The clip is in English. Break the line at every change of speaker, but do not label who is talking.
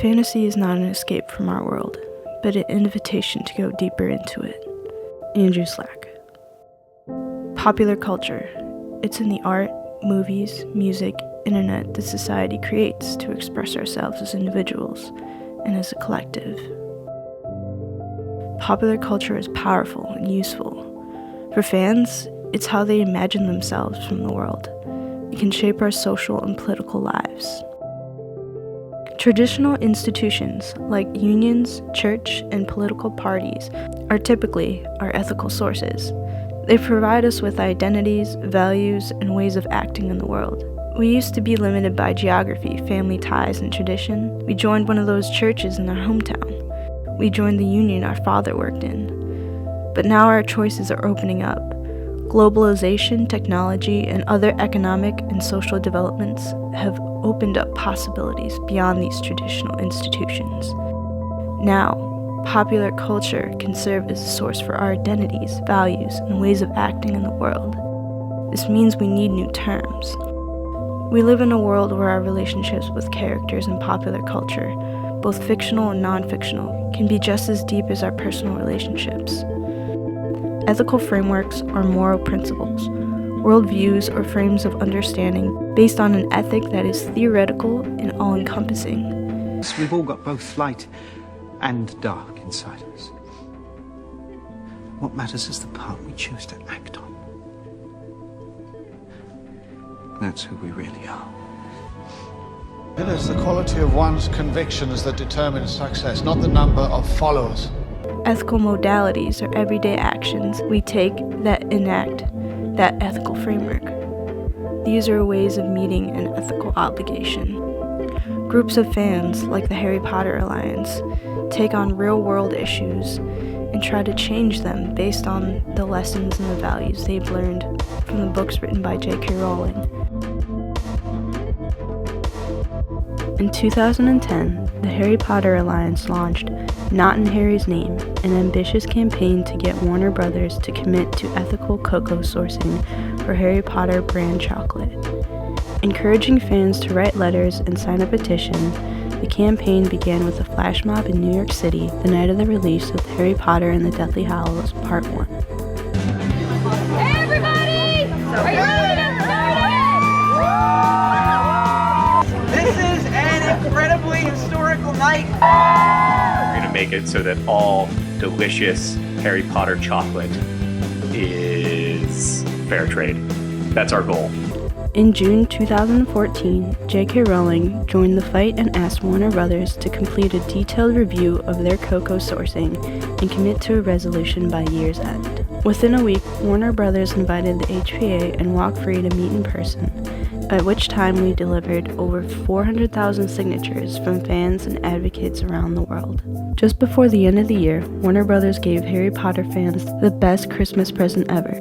Fantasy is not an escape from our world, but an invitation to go deeper into it. Andrew Slack. Popular culture. It's in the art, movies, music, internet that society creates to express ourselves as individuals and as a collective. Popular culture is powerful and useful. For fans, it's how they imagine themselves from the world. It can shape our social and political lives. Traditional institutions like unions, church, and political parties are typically our ethical sources. They provide us with identities, values, and ways of acting in the world. We used to be limited by geography, family ties, and tradition. We joined one of those churches in our hometown. We joined the union our father worked in. But now our choices are opening up. Globalization, technology, and other economic and social developments have opened up possibilities beyond these traditional institutions. Now, popular culture can serve as a source for our identities, values, and ways of acting in the world. This means we need new terms. We live in a world where our relationships with characters in popular culture, both fictional and non-fictional, can be just as deep as our personal relationships. Ethical frameworks are moral principles, worldviews or frames of understanding based on an ethic that is theoretical and all-encompassing.
We've all got both light and dark inside us. What matters is the part we choose to act on. That's who we really are.
It is the quality of one's convictions that determines success, not the number of followers.
Ethical modalities are everyday actions we take that enact that ethical framework. These are ways of meeting an ethical obligation. Groups of fans, like the Harry Potter Alliance, take on real-world issues and try to change them based on the lessons and the values they've learned from the books written by J.K. Rowling. In 2010, the Harry Potter Alliance launched Not in Harry's Name, an ambitious campaign to get Warner Brothers to commit to ethical cocoa sourcing for Harry Potter brand chocolate. Encouraging fans to write letters and sign a petition, the campaign began with a flash mob in New York City the night of the release of Harry Potter and the Deathly Hallows Part 1.
Hey everybody! Are you ready to get started?
This is an incredibly historical night.
We're going to make it so that all delicious Harry Potter chocolate is fair trade. That's our goal.
In June 2014, J.K. Rowling joined the fight and asked Warner Brothers to complete a detailed review of their cocoa sourcing and commit to a resolution by year's end. Within a week, Warner Brothers invited the HPA and Walk Free to meet in person, at which time we delivered over 400,000 signatures from fans and advocates around the world. Just before the end of the year, Warner Brothers gave Harry Potter fans the best Christmas present ever.